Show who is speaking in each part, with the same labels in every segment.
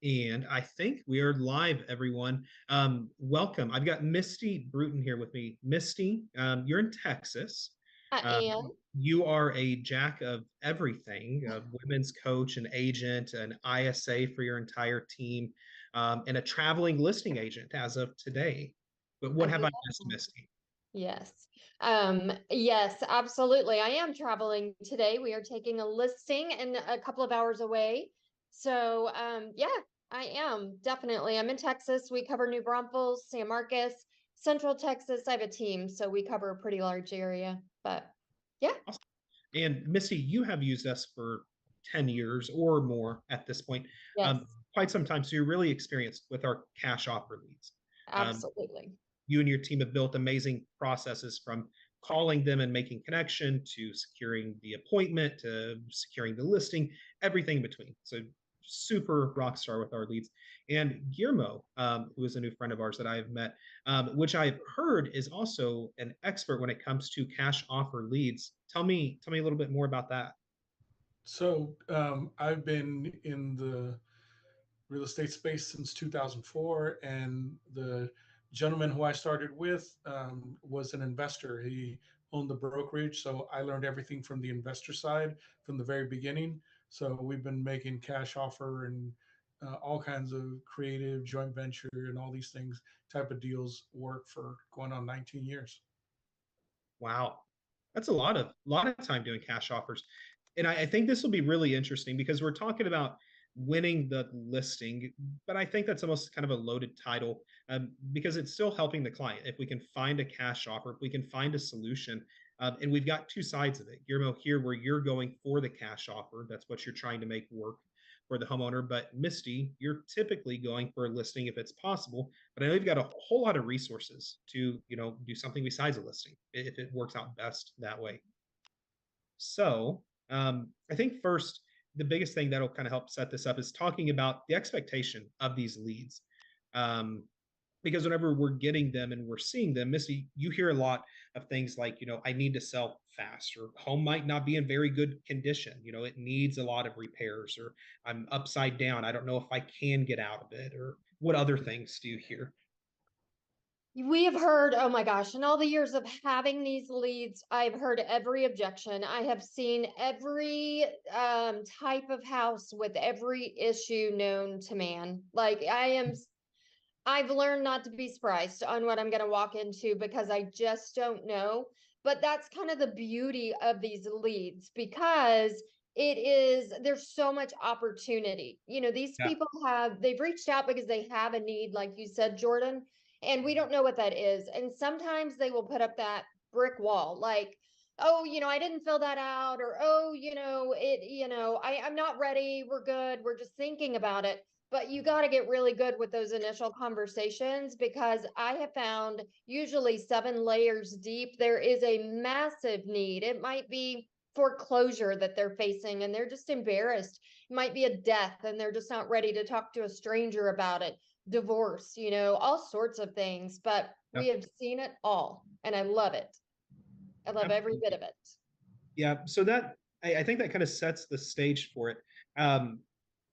Speaker 1: And I think we are live, everyone. Welcome. I've got Misti Bruton here with me. Misty, you're in Texas.
Speaker 2: I
Speaker 1: Um,
Speaker 2: am.
Speaker 1: you are a jack of everything, a women's coach, an agent, an ISA for your entire team, and a traveling listing agent as of today. But
Speaker 2: I
Speaker 1: what have
Speaker 2: do
Speaker 1: I
Speaker 2: that.
Speaker 1: missed, Misty?
Speaker 2: Yes. Yes, absolutely. I am traveling today. We are taking a listing in a couple of hours away. So, yeah, I am definitely. I'm in Texas. We cover New Braunfels, San Marcos, Central Texas. I have a team, so we cover a pretty large area. But yeah,
Speaker 1: Awesome. And Misty, you have used us for 10 years or more at this point,
Speaker 2: yes,
Speaker 1: quite some time. So you're really experienced with our cash offer leads. Um,
Speaker 2: absolutely.
Speaker 1: you and your team have built amazing processes from calling them and making connection to securing the appointment to securing the listing, everything in between. So super rock star with our leads. And Guillermo, who is a new friend of ours that I have met, which I've heard is also an expert when it comes to cash offer leads. Tell me a little bit more about that.
Speaker 3: I've been in the real estate space since 2004, and the gentleman who I started with was an investor. He owned the brokerage, so I learned everything from the investor side from the very beginning. So we've been making cash offer and all kinds of creative joint venture and all these things type of deals work for going on 19 years.
Speaker 1: Wow. That's a lot of time doing cash offers. And I think this will be really interesting because we're talking about winning the listing, but I think that's almost kind of a loaded title because it's still helping the client. If we can find a cash offer, if we can find a solution, and we've got two sides of it. Guillermo, here where you're going for the cash offer, that's what you're trying to make work for the homeowner. But Misty, you're typically going for a listing if it's possible. But I know you've got a whole lot of resources to, do something besides a listing if it works out best that way. So I think first, the biggest thing that'll kind of help set this up is talking about the expectation of these leads. Um, because whenever we're getting them and we're seeing them, Missy, you hear a lot of things like, I need to sell fast, or home might not be in very good condition. It needs a lot of repairs, or I'm upside down. I don't know if I can get out of it, or what other things do you hear?
Speaker 2: We have heard, oh my gosh, in all the years of having these leads, I've heard every objection. I have seen every type of house with every issue known to man. I've learned not to be surprised on what I'm going to walk into because I just don't know. But that's kind of the beauty of these leads because there's so much opportunity. These
Speaker 1: Yeah.
Speaker 2: people they've reached out because they have a need, like you said, Jordan, and we don't know what that is. And sometimes they will put up that brick wall, like, oh, I didn't fill that out, or oh, I'm not ready. We're good. We're just thinking about it. But you got to get really good with those initial conversations because I have found usually 7 layers deep, there is a massive need. It might be foreclosure that they're facing and they're just embarrassed. It might be a death and they're just not ready to talk to a stranger about it. Divorce, all sorts of things. But we
Speaker 1: Yeah,
Speaker 2: have seen it all and I love it. I love every bit
Speaker 1: absolutely.
Speaker 2: of it.
Speaker 1: Yeah. So that I think that kind of sets the stage for it.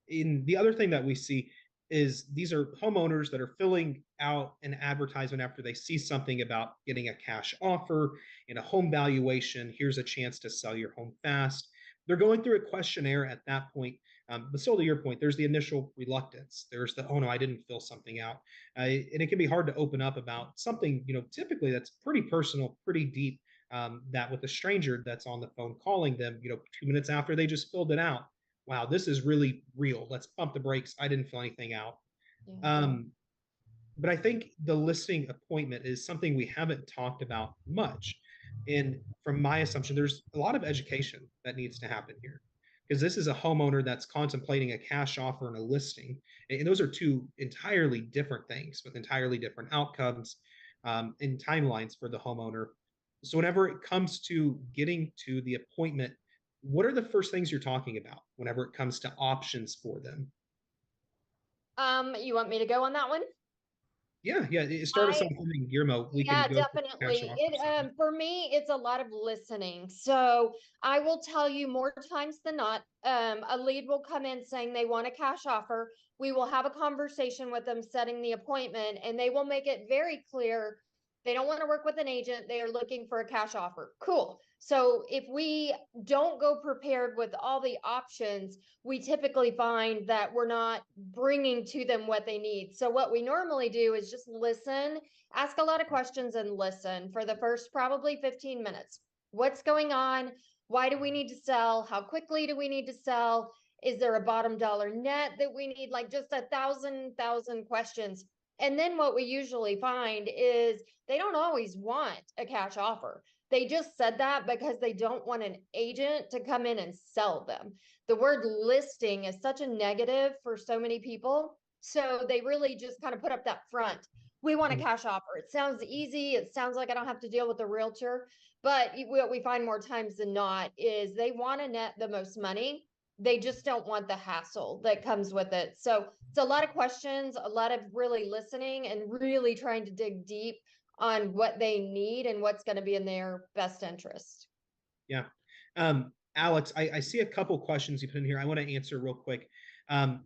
Speaker 1: In the other thing that we see is these are homeowners that are filling out an advertisement after they see something about getting a cash offer in a home valuation. Here's a chance to sell your home fast. They're going through a questionnaire at that point. But still, to your point, there's the initial reluctance. There's the, oh no, I didn't fill something out. And it can be hard to open up about something, typically that's pretty personal, pretty deep, that with a stranger that's on the phone calling them, 2 minutes after they just filled it out. Wow, this is really real. Let's pump the brakes. I didn't fill anything out.
Speaker 2: Yeah.
Speaker 1: Um, but I think the listing appointment is something we haven't talked about much. And from my assumption, there's a lot of education that needs to happen here because this is a homeowner that's contemplating a cash offer and a listing. And those are two entirely different things with entirely different outcomes and timelines for the homeowner. So, whenever it comes to getting to the appointment, what are the first things you're talking about whenever it comes to options for them?
Speaker 2: You want me to go on that one?
Speaker 1: Yeah. Start us
Speaker 2: I
Speaker 1: off with Guillermo. We can
Speaker 2: Yeah,
Speaker 1: go through the cash
Speaker 2: definitely.
Speaker 1: offer
Speaker 2: It
Speaker 1: segment.
Speaker 2: for me, it's a lot of listening. So I will tell you more times than not, a lead will come in saying they want a cash offer. We will have a conversation with them, setting the appointment, and they will make it very clear they don't want to work with an agent. They are looking for a cash offer. Cool. So if we don't go prepared with all the options, we typically find that we're not bringing to them what they need. So what we normally do is just listen, ask a lot of questions, and listen for the first probably 15 minutes. What's going on? Why do we need to sell? How quickly do we need to sell? Is there a bottom dollar net that we need? Like just a thousand questions. And then what we usually find is they don't always want a cash offer. They just said that because they don't want an agent to come in and sell them. The word listing is such a negative for so many people. So they really just kind of put up that front. We want a cash offer. It sounds easy. It sounds like I don't have to deal with a realtor. But what we find more times than not is they want to net the most money. They just don't want the hassle that comes with it. So it's a lot of questions, a lot of really listening and really trying to dig deep on what they need and what's going to be in their best interest.
Speaker 1: Yeah. Alex, I see a couple questions you put in here. I want to answer real quick.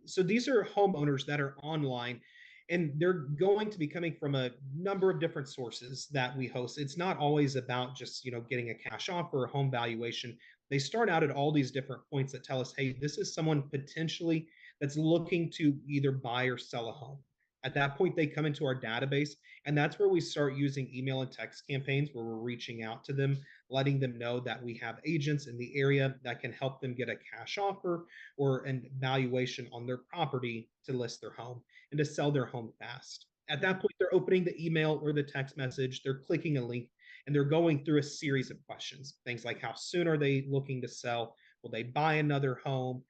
Speaker 1: So these are homeowners that are online, and they're going to be coming from a number of different sources that we host. It's not always about just, getting a cash offer or home valuation. They start out at all these different points that tell us, hey, this is someone potentially that's looking to either buy or sell a home. At that point, they come into our database, and that's where we start using email and text campaigns where we're reaching out to them, letting them know that we have agents in the area that can help them get a cash offer or an valuation on their property to list their home and to sell their home fast. At that point, they're opening the email or the text message, they're clicking a link, and they're going through a series of questions. Things like how soon are they looking to sell? Will they buy another home?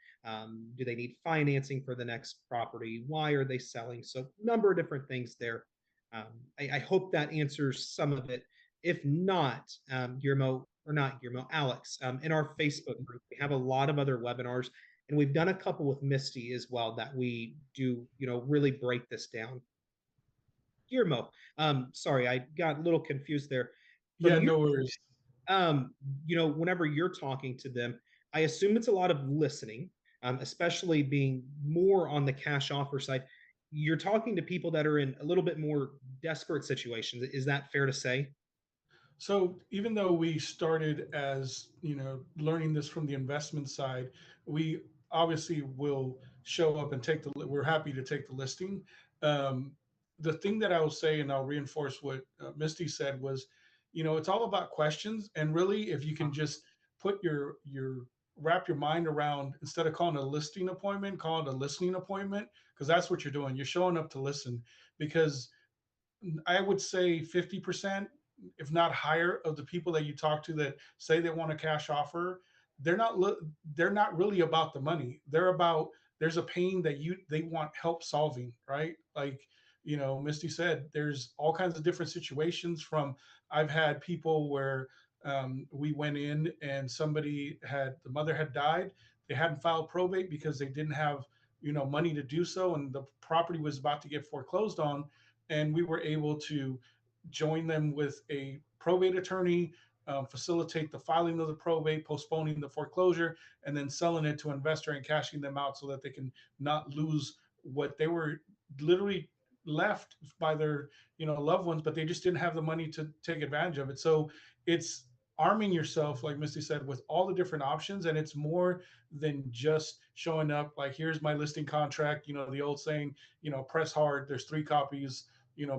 Speaker 1: Do they need financing for the next property? Why are they selling? So, a number of different things there. I hope that answers some of it. If not, Guillermo, or not Guillermo, Alex, in our Facebook group, we have a lot of other webinars, and we've done a couple with Misty as well that we do, really break this down. Guillermo, sorry, I got a little confused there. From
Speaker 3: Yeah,
Speaker 1: your,
Speaker 3: no worries.
Speaker 1: whenever you're talking to them, I assume it's a lot of listening, especially being more on the cash offer side. You're talking to people that are in a little bit more desperate situations. Is that fair to say?
Speaker 3: So even though we started as, learning this from the investment side, we obviously will show up and we're happy to take the listing. Um, the thing that I will say, and I'll reinforce what Misty said was, it's all about questions. And really, if you can just put wrap your mind around, instead of calling it a listing appointment, call it a listening appointment, because that's what you're doing. You're showing up to listen, because I would say 50%, if not higher, of the people that you talk to that say they want a cash offer, they're not they're not really about the money. They're about, there's a pain that they want help solving, right? Like, Misty said, there's all kinds of different situations. From, I've had people where we went in and the mother had died. They hadn't filed probate because they didn't have money to do so, and the property was about to get foreclosed on, and we were able to join them with a probate attorney, facilitate the filing of the probate, postponing the foreclosure, and then selling it to an investor and cashing them out so that they can not lose what they were literally left by their loved ones, but they just didn't have the money to take advantage of it. So it's arming yourself, like Misty said, with all the different options. And it's more than just showing up like, here's my listing contract, the old saying, press hard, there's 3 copies.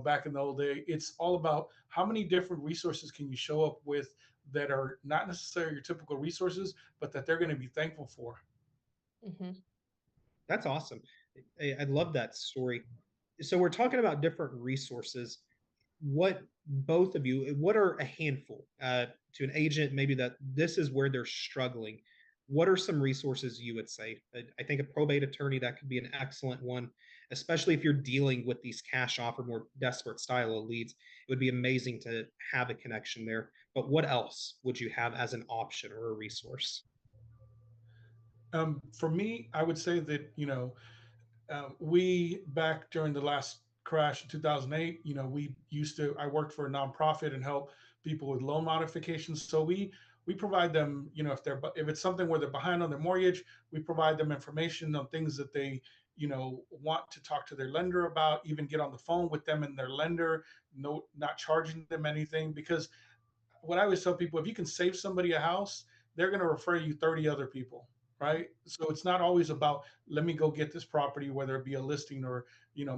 Speaker 3: Back in the old day, it's all about how many different resources can you show up with that are not necessarily your typical resources, but that they're going to be thankful for.
Speaker 2: Mm-hmm.
Speaker 1: That's awesome. I love that story. So we're talking about different resources. What both of you, what are a handful to an agent, maybe that this is where they're struggling? What are some resources you would say? I think a probate attorney, that could be an excellent one, especially if you're dealing with these cash offer, more desperate style of leads. It would be amazing to have a connection there. But what else would you have as an option or a resource?
Speaker 3: For me, I would say that, we, back during the last crash in 2008, I worked for a nonprofit and helped people with loan modifications. So we provide them, if it's something where they're behind on their mortgage, we provide them information on things that they, want to talk to their lender about, even get on the phone with them and their lender, no, not charging them anything. Because what I always tell people, if you can save somebody a house, they're going to refer you 30 other people, right? So it's not always about, let me go get this property, whether it be a listing or,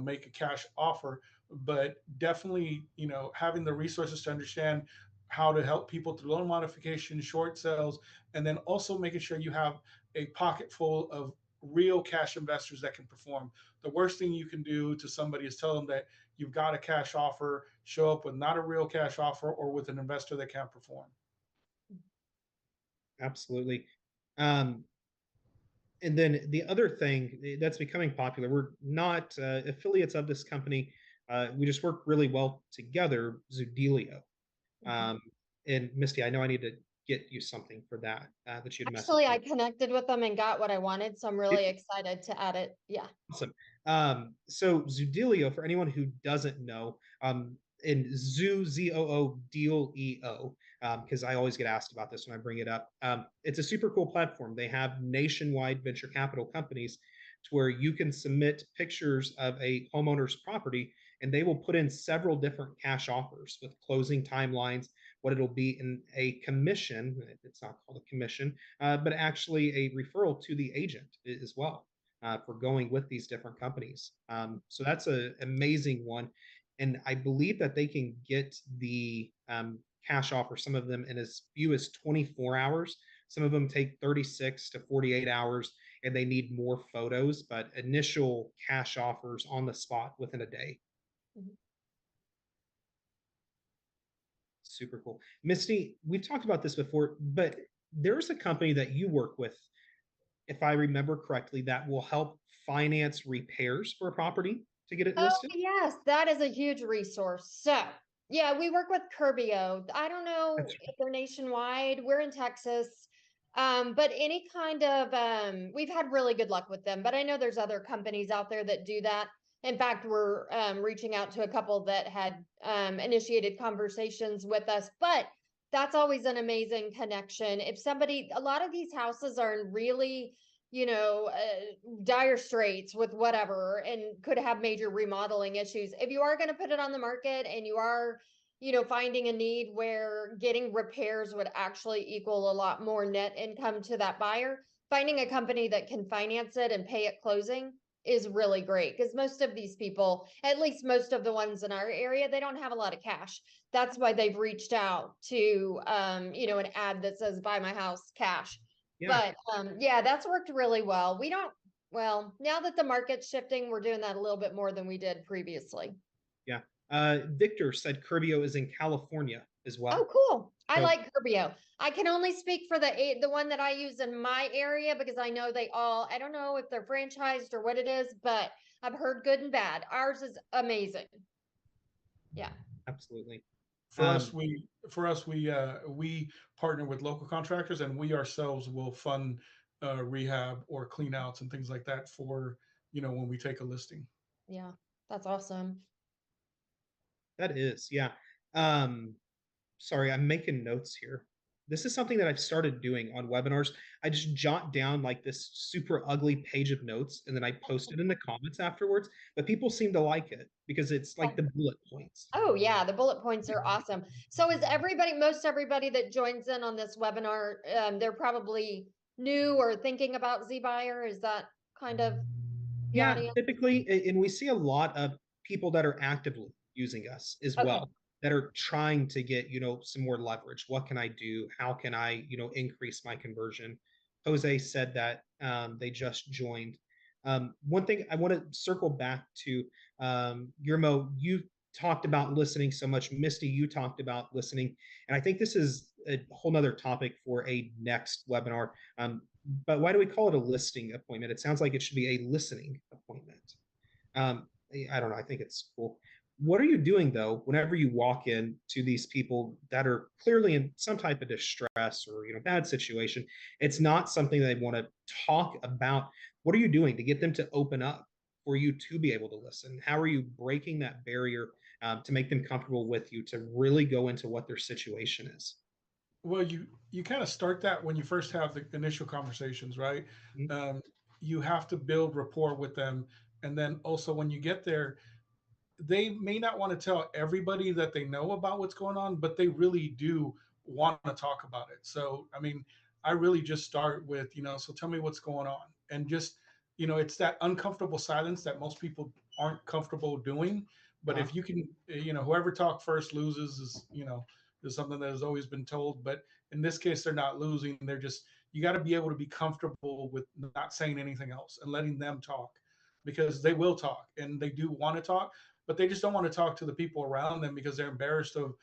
Speaker 3: make a cash offer, but definitely, having the resources to understand how to help people through loan modification, short sales, and then also making sure you have a pocket full of real cash investors that can perform. The worst thing you can do to somebody is tell them that you've got a cash offer, show up with not a real cash offer or with an investor that can't perform.
Speaker 1: Absolutely. Um, and then the other thing that's becoming popular, we're not affiliates of this company. We just work really well together, Zudelio.
Speaker 2: Mhm.
Speaker 1: And Misty, I know I need to get you something for that that you'd messaged
Speaker 2: Actually,
Speaker 1: me.
Speaker 2: I connected with them and got what I wanted, so I'm really excited to add it. Yeah.
Speaker 1: Awesome. So Zudelio, for anyone who doesn't know, in ZOO, deal EO, because I always get asked about this when I bring it up. It's a super cool platform. They have nationwide venture capital companies to where you can submit pictures of a homeowner's property and they will put in several different cash offers with closing timelines, what it'll be in a commission. It's not called a commission, but actually a referral to the agent as well for going with these different companies. So that's an amazing one. And I believe that they can get the cash offer, some of them in as few as 24 hours. Some of them take 36 to 48 hours and they need more photos, but initial cash offers on the spot within a day.
Speaker 2: Mhm.
Speaker 1: Super cool. Misty, we've talked about this before, but there's a company that you work with, if I remember correctly, that will help finance repairs for a property to get it
Speaker 2: Oh,
Speaker 1: listed.
Speaker 2: yes, that is a huge resource. So, yeah, we work with Curbio. I don't know
Speaker 1: That's
Speaker 2: if they're nationwide. We're in Texas. But any kind of we've had really good luck with them, but I know there's other companies out there that do that. In fact, we're reaching out to a couple that had initiated conversations with us, but that's always an amazing connection. If somebody, a lot of these houses are in really, dire straits with whatever and could have major remodeling issues. If you are going to put it on the market and you are, finding a need where getting repairs would actually equal a lot more net income to that buyer, finding a company that can finance it and pay at closing is really great because most of these people, at least most of the ones in our area, they don't have a lot of cash. That's why they've reached out to, an ad that says buy my house cash.
Speaker 1: yeah,
Speaker 2: But yeah, that's worked really well. We don't, well, now that the market's shifting, we're doing that a little bit more than we did previously.
Speaker 1: yeah. Victor said Curbio is in California as
Speaker 2: Oh,
Speaker 1: well.
Speaker 2: cool. I
Speaker 1: So
Speaker 2: like Curbio. I can only speak for the one that I use in my area because I know they all, I don't know if they're franchised or what it is, but I've heard good and bad. Ours is amazing. Yeah.
Speaker 1: absolutely.
Speaker 3: For us,
Speaker 1: Um,
Speaker 3: we partner with local contractors, and we ourselves will fund rehab or clean outs and things like that for when we take a listing.
Speaker 2: Yeah. That's awesome.
Speaker 1: that is, yeah. Um, Sorry, I'm making notes here. This is something that I've started doing on webinars. I just jot down like this super ugly page of notes and then I post it in the comments afterwards. But people seem to like it because it's like the bullet points.
Speaker 2: Oh yeah, the bullet points are awesome. So is everybody, most everybody that joins in on this webinar, they're probably new or thinking about zBuyer? Is that kind of the
Speaker 1: Yeah,
Speaker 2: audience?
Speaker 1: typically, and we see a lot of people that are actively using us as
Speaker 2: Okay.
Speaker 1: well, that are trying to get, some more leverage. What can I do? How can I, increase my conversion? Jose said that they just joined. One thing I want to circle back to, Guillermo, you talked about listening so much. Misty, you talked about listening. And I think this is a whole nother topic for a next webinar. But why do we call it a listing appointment? It sounds like it should be a listening appointment. Um, I don't know. I think it's cool. What are you doing though whenever you walk in to these people that are clearly in some type of distress or bad situation? It's not something they want to talk about. What are you doing to get them to open up? for you to be able to listen? How are you breaking that barrier to make them comfortable with you, to really go into what their situation is?
Speaker 3: Well, you kind of start that when you first have the initial conversations, right?
Speaker 1: Mhm.
Speaker 3: Um, you have to build rapport with them, and then also when you get there, they may not want to tell everybody that they know about what's going on, but they really do want to talk about it. So, I mean, I really just start with, so tell me what's going on. And just, it's that uncomfortable silence that most people aren't comfortable doing. But
Speaker 1: Uh-huh.
Speaker 3: if you can, whoever talk first loses is something that has always been told. But in this case, they're not losing. They're just, you got to be able to be comfortable with not saying anything else and letting them talk, because they will talk and they do want to talk, but they just don't want to talk to the people around them because they're embarrassed of,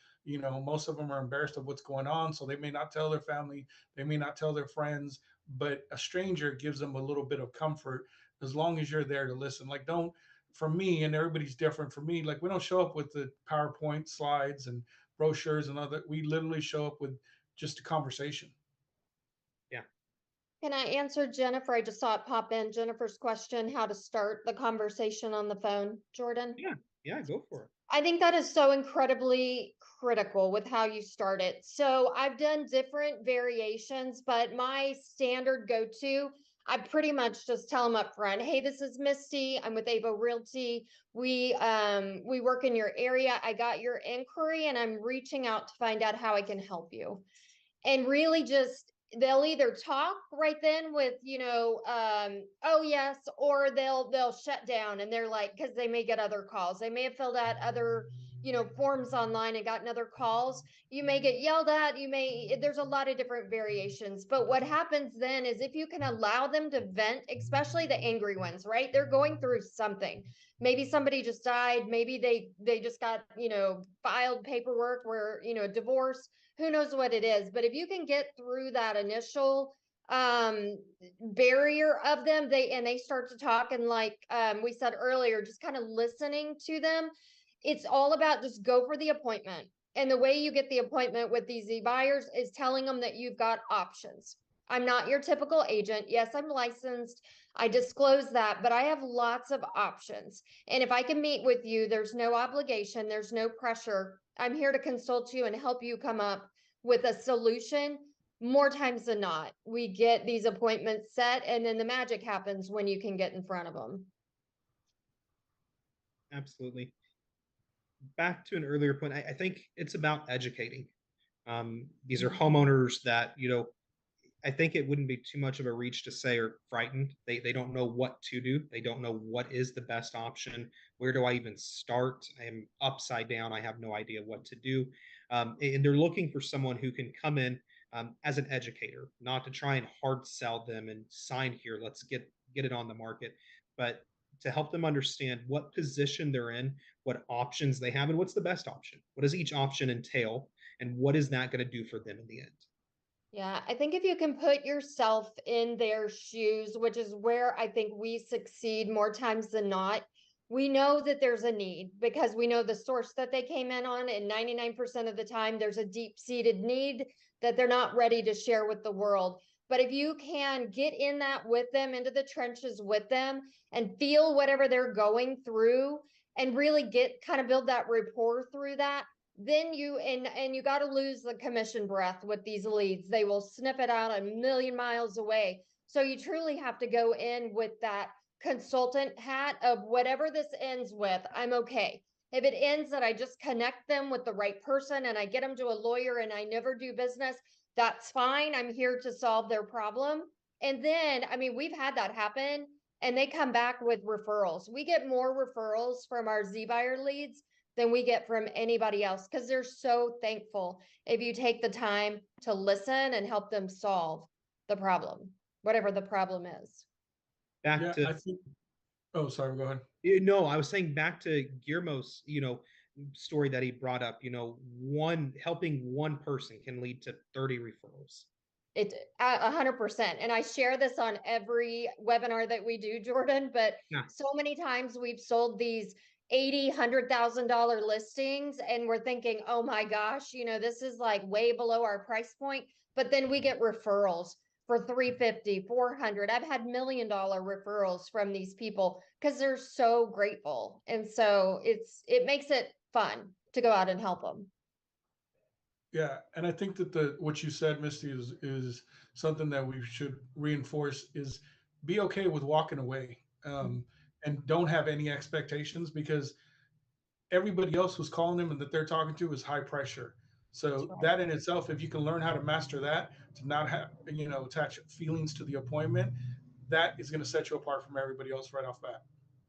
Speaker 3: most of them are embarrassed of what's going on. So they may not tell their family, they may not tell their friends, but a stranger gives them a little bit of comfort as long as you're there to listen. Like, don't, for me, and everybody's different. For me, like, we don't show up with the PowerPoint slides and brochures and other, we literally show up with just a conversation.
Speaker 1: Yeah.
Speaker 2: Can I answer Jennifer? I just saw it pop in. Jennifer's question, how to start the conversation on the phone, Jordan?
Speaker 1: Yeah. Yeah. Go for it.
Speaker 2: I think that is so incredibly critical with how you start it. So I've done different variations, but my standard go-to, I pretty much just tell them up front, hey, this is Misty. I'm with Avo Realty. We work in your area. I got your inquiry and I'm reaching out to find out how I can help you. And really just they'll either talk right then with oh yes, or they'll shut down and they're like, because they may get other calls, they may have filled out other forms online and gotten other calls, you may get yelled at, there's a lot of different variations. But what happens then is if you can allow them to vent, especially the angry ones, right, they're going through something. Maybe somebody just died, maybe they just got filed paperwork where divorce, who knows what it is. But if you can get through that initial barrier of them, they start to talk, and like we said earlier, just kind of listening to them. It's all about just go for the appointment. And the way you get the appointment with these zBuyers is telling them that you've got options. I'm not your typical agent. Yes, I'm licensed, I disclose that, but I have lots of options. And if I can meet with you, there's no obligation, there's no pressure. I'm here to consult you and help you come up with a solution. More times than not, we get these appointments set, and then the magic happens when you can get in front of them.
Speaker 1: Absolutely. Back to an earlier point, I think it's about educating. These are homeowners that, I think it wouldn't be too much of a reach to say are frightened. They don't know what to do. They don't know what is the best option. Where do I even start? I am upside down. I have no idea what to do. And they're looking for someone who can come in as an educator, not to try and hard sell them and sign here. Let's get it on the market, but to help them understand what position they're in, what options they have, and what's the best option. What does each option entail, and what is that going to do for them in the end?
Speaker 2: Yeah, I think if you can put yourself in their shoes, which is where I think we succeed more times than not, we know that there's a need because we know the source that they came in on, and 99% of the time, there's a deep-seated need that they're not ready to share with the world. But if you can get in that with them, into the trenches with them, and feel whatever they're going through, and really build that rapport through that, then you got to lose the commission breath with these leads. They will sniff it out a million miles away. So you truly have to go in with that consultant hat of whatever this ends with, I'm okay. If it ends that I just connect them with the right person and I get them to a lawyer and I never do business, that's fine. I'm here to solve their problem. And then, I mean, we've had that happen, and they come back with referrals. We get more referrals from our zBuyer leads than we get from anybody else, because they're so thankful if you take the time to listen and help them solve the problem, whatever the problem is.
Speaker 1: Back
Speaker 3: Yeah,
Speaker 1: to
Speaker 3: I think. Oh, sorry. Go ahead.
Speaker 1: no, I was saying back to Guillermo's, story that he brought up. One helping one person can lead to 30 referrals.
Speaker 2: It's 100%. And I share this on every webinar that we do, Jordan, but
Speaker 1: Yeah.
Speaker 2: so many times we've sold these $80,000-$100,000 listings and we're thinking, oh my gosh, this is like way below our price point. But then we get referrals for 350, 400. I've had $1 million referrals from these people because they're so grateful. And so it makes it fun to go out and help them.
Speaker 3: Yeah, and I think that the what you said, Misty, is something that we should reinforce is be okay with walking away, and don't have any expectations because everybody else who's calling them and that they're talking to is high pressure.
Speaker 2: That's
Speaker 3: So
Speaker 2: right.
Speaker 3: that in itself, if you can learn how to master that, to not have attach feelings to the appointment, that is going to set you apart from everybody else right off bat.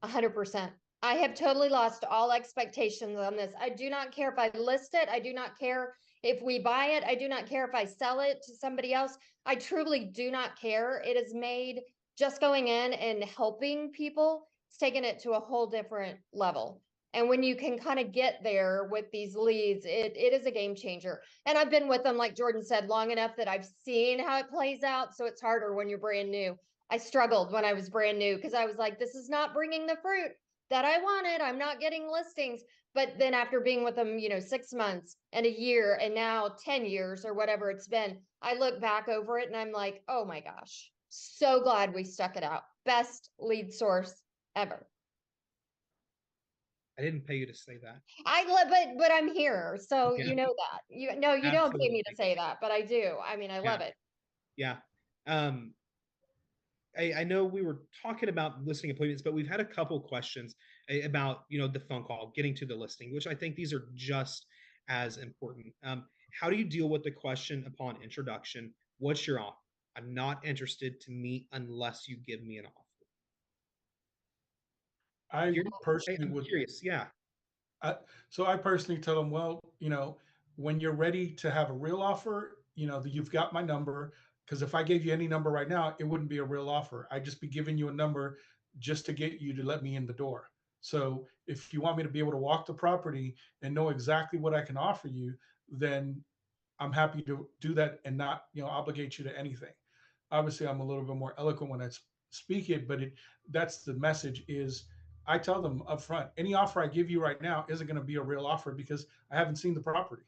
Speaker 2: 100%. I have totally lost all expectations on this. I do not care if I list it. I do not care if we buy it. I do not care if I sell it to somebody else. I truly do not care. It is made just going in and helping people. It's taken it to a whole different level. And when you can kind of get there with these leads, it is a game changer. And I've been with them, like Jordan said, long enough that I've seen how it plays out. So it's harder when you're brand new. I struggled when I was brand new because I was like, this is not bringing the fruit that I wanted. I'm not getting listings. But then after being with them, 6 months and a year and now 10 years or whatever it's been, I look back over it and I'm like, oh my gosh, so glad we stuck it out. Best lead source ever.
Speaker 1: I didn't pay you to say that.
Speaker 2: I love it, but I'm here. So
Speaker 1: Yeah,
Speaker 2: you know that. You don't pay me to
Speaker 1: absolutely.
Speaker 2: say that, but I do. I mean, I
Speaker 1: Yeah,
Speaker 2: love it.
Speaker 1: yeah. Um, I know we were talking about listing appointments, but we've had a couple questions about the phone call, getting to the listing, which I think these are just as important. How do you deal with the question upon introduction? What's your offer? I'm not interested to meet unless you give me an offer.
Speaker 3: I
Speaker 1: Curious?
Speaker 3: personally
Speaker 1: I'm
Speaker 3: would
Speaker 1: curious. Yeah.
Speaker 3: I, so I personally tell them, well, when you're ready to have a real offer, that you've got my number. Because if I gave you any number right now, it wouldn't be a real offer. I'd just be giving you a number just to get you to let me in the door. So if you want me to be able to walk the property and know exactly what I can offer you, then I'm happy to do that and not, obligate you to anything. Obviously, I'm a little bit more eloquent when I speak it, but that's the message is I tell them up front, any offer I give you right now isn't going to be a real offer because I haven't seen the property.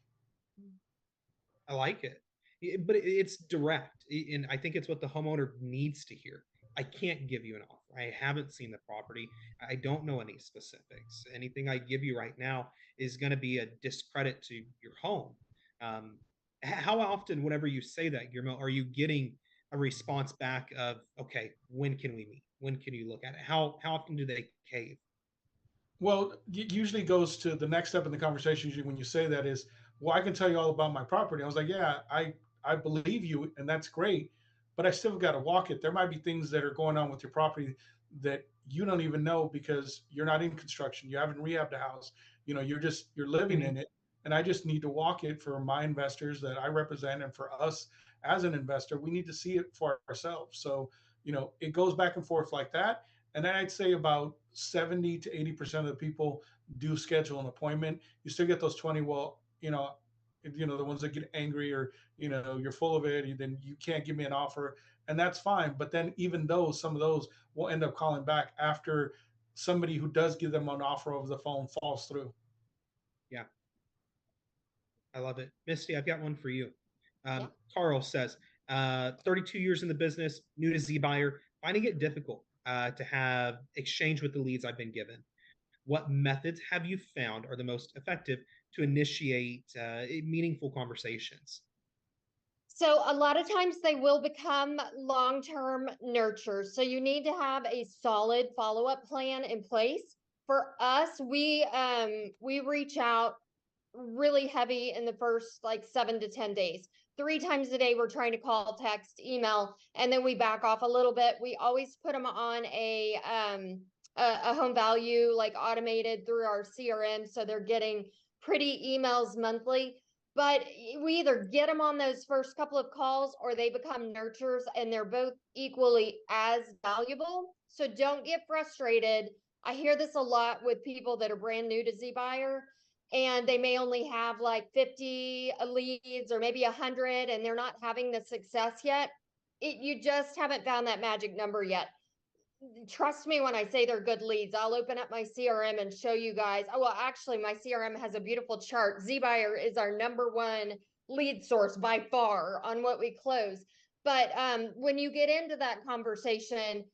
Speaker 1: I like it. But it's direct. And I think it's what the homeowner needs to hear. I can't give you an offer. I haven't seen the property. I don't know any specifics. Anything I give you right now is going to be a discredit to your home. Um, how often, whenever you say that, Guillermo, are you getting a response back of, okay, when can we meet? When can you look at it? How often do they cave?
Speaker 3: Well, it usually goes to the next step in the conversation. Usually, when you say that, is, well, I can tell you all about my property. I was like, yeah, I believe you, and that's great, but I still got to walk it. There might be things that are going on with your property that you don't even know because you're not in construction. You haven't rehabbed a house. You're living
Speaker 1: Mhm.
Speaker 3: in it, and I just need to walk it for my investors that I represent, and for us as an investor, we need to see it for ourselves. So, it goes back and forth like that. And then I'd say about 70 to 80% of the people do schedule an appointment. You still get those 20, well, the ones that get angry or, you're full of it, then you can't give me an offer. And that's fine. But then even those, some of those will end up calling back after somebody who does give them an offer over the phone falls through.
Speaker 1: Yeah. I love it. Misty, I've got one for you.
Speaker 2: Yeah.
Speaker 1: Carl says, 32 years in the business, new to zBuyer, finding it difficult to have exchange with the leads I've been given. What methods have you found are the most effective to initiate meaningful conversations?
Speaker 2: So a lot of times they will become long-term nurtures. So you need to have a solid follow-up plan in place. For us, we reach out really heavy in the first like 7 to 10 days. 3 times a day, we're trying to call, text, email, and then we back off a little bit. We always put them on a home value, like automated through our CRM. So they're getting pretty emails monthly, but we either get them on those first couple of calls or they become nurtures, and they're both equally as valuable. So don't get frustrated. I hear this a lot with people that are brand new to zBuyer, and they may only have like 50 leads or maybe 100, and they're not having the success yet. You just haven't found that magic number yet. Trust me when I say they're good leads. I'll open up my CRM and show you guys. Oh, well, actually, my CRM has a beautiful chart. zBuyer is our #1 lead source by far on what we close. But when you get into that conversation,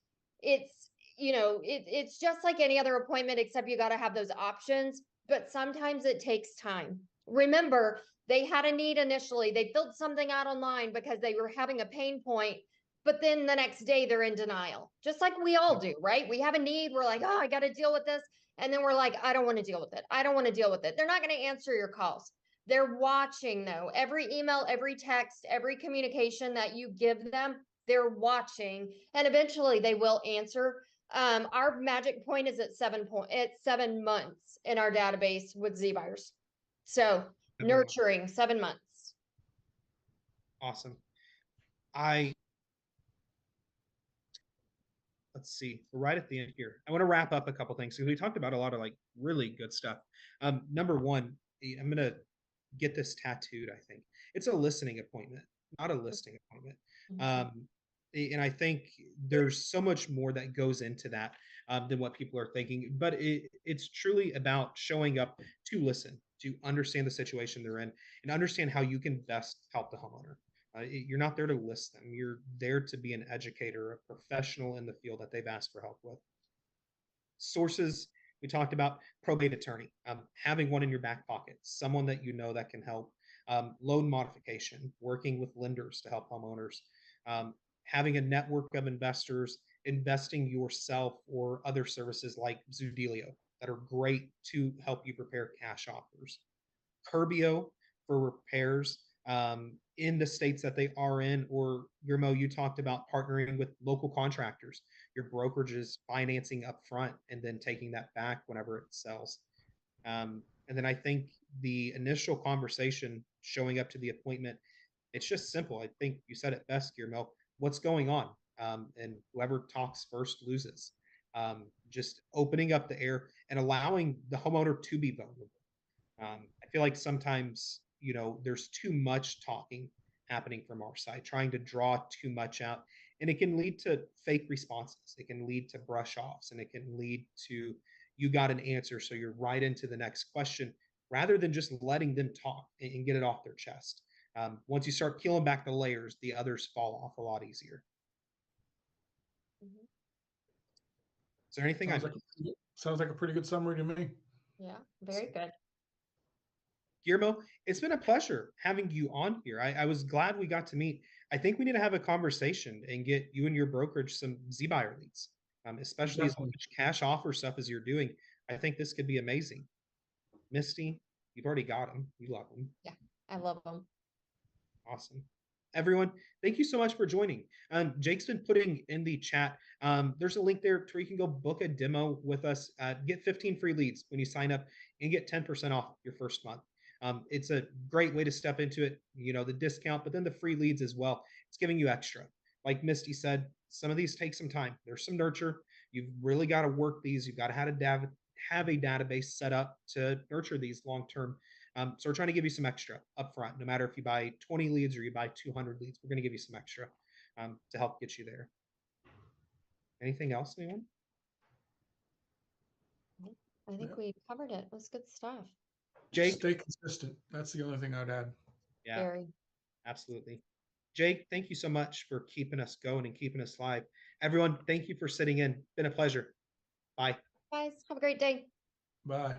Speaker 2: it's, it's just like any other appointment, except you got to have those options. But sometimes it takes time. Remember, they had a need initially. They filled something out online because they were having a pain point, but then the next day they're in denial, just like we all do, right? We have a need. We're like, oh, I got to deal with this. And then we're like, I don't want to deal with it. I don't want to deal with it. They're not going to answer your calls. They're watching though. Every email, every text, every communication that you give them, they're watching, and eventually they will answer. Our magic point is at 7 months in our database with zBuyers. So nurturing 7 months.
Speaker 1: Awesome. Let's see, we're right at the end here. I want to wrap up a couple things because we talked about a lot of like really good stuff. Number one, I'm gonna get this tattooed. I think it's a listening appointment, not a listing appointment. And I think there's so much more that goes into that than what people are thinking. But it's truly about showing up to listen, to understand the situation they're in, and understand how you can best help the homeowner. You're not there to list them. You're there to be an educator, a professional in the field that they've asked for help with. Sources, we talked about probate attorney, having one in your back pocket, someone that you know that can help. Loan modification, working with lenders to help homeowners. Having a network of investors, investing yourself or other services like Zudelio that are great to help you prepare cash offers. Curbio for repairs in the states that they are in, or Guillermo, you talked about partnering with local contractors, your brokerages financing up front and then taking that back whenever it sells. And then I think the initial conversation, showing up to the appointment, it's just simple. I think you said it best, Guillermo. What's going on? And whoever talks first loses. Just opening up the air and allowing the homeowner to be vulnerable. I feel like sometimes, there's too much talking happening from our side, trying to draw too much out, and it can lead to fake responses. It can lead to brush offs, and it can lead to you got an answer, so you're right into the next question rather than just letting them talk and get it off their chest. Once you start peeling back the layers, the others fall off a lot easier.
Speaker 2: Mm-hmm.
Speaker 1: Is there anything
Speaker 3: sounds like a pretty good summary to me.
Speaker 2: Yeah, very good.
Speaker 1: Guillermo, it's been a pleasure having you on here. I was glad we got to meet. I think we need to have a conversation and get you and your brokerage some zBuyer leads, especially as much cash offer stuff as you're doing. I think this could be amazing. Misty, you've already got them. You love them.
Speaker 2: Yeah, I love them.
Speaker 1: Awesome. Everyone, thank you so much for joining. Jake's been putting in the chat. There's a link there to where you can go book a demo with us, get 15 free leads when you sign up, and get 10% off your first month. It's a great way to step into it, the discount, but then the free leads as well. It's giving you extra. Like Misty said, some of these take some time. There's some nurture. You've really got to work these. You've got to have a database set up to nurture these long term. So we're trying to give you some extra upfront. No matter if you buy 20 leads or you buy 200 leads, we're going to give you some extra to help get you there. Anything else, anyone?
Speaker 2: I think we covered it. It was good stuff.
Speaker 1: Jake,
Speaker 3: stay consistent. That's the only thing I'd add.
Speaker 1: Yeah,
Speaker 2: Very.
Speaker 1: Absolutely. Jake, thank you so much for keeping us going and keeping us live. Everyone, thank you for sitting in. Been a pleasure. Bye.
Speaker 2: Guys, have a great day.
Speaker 3: Bye.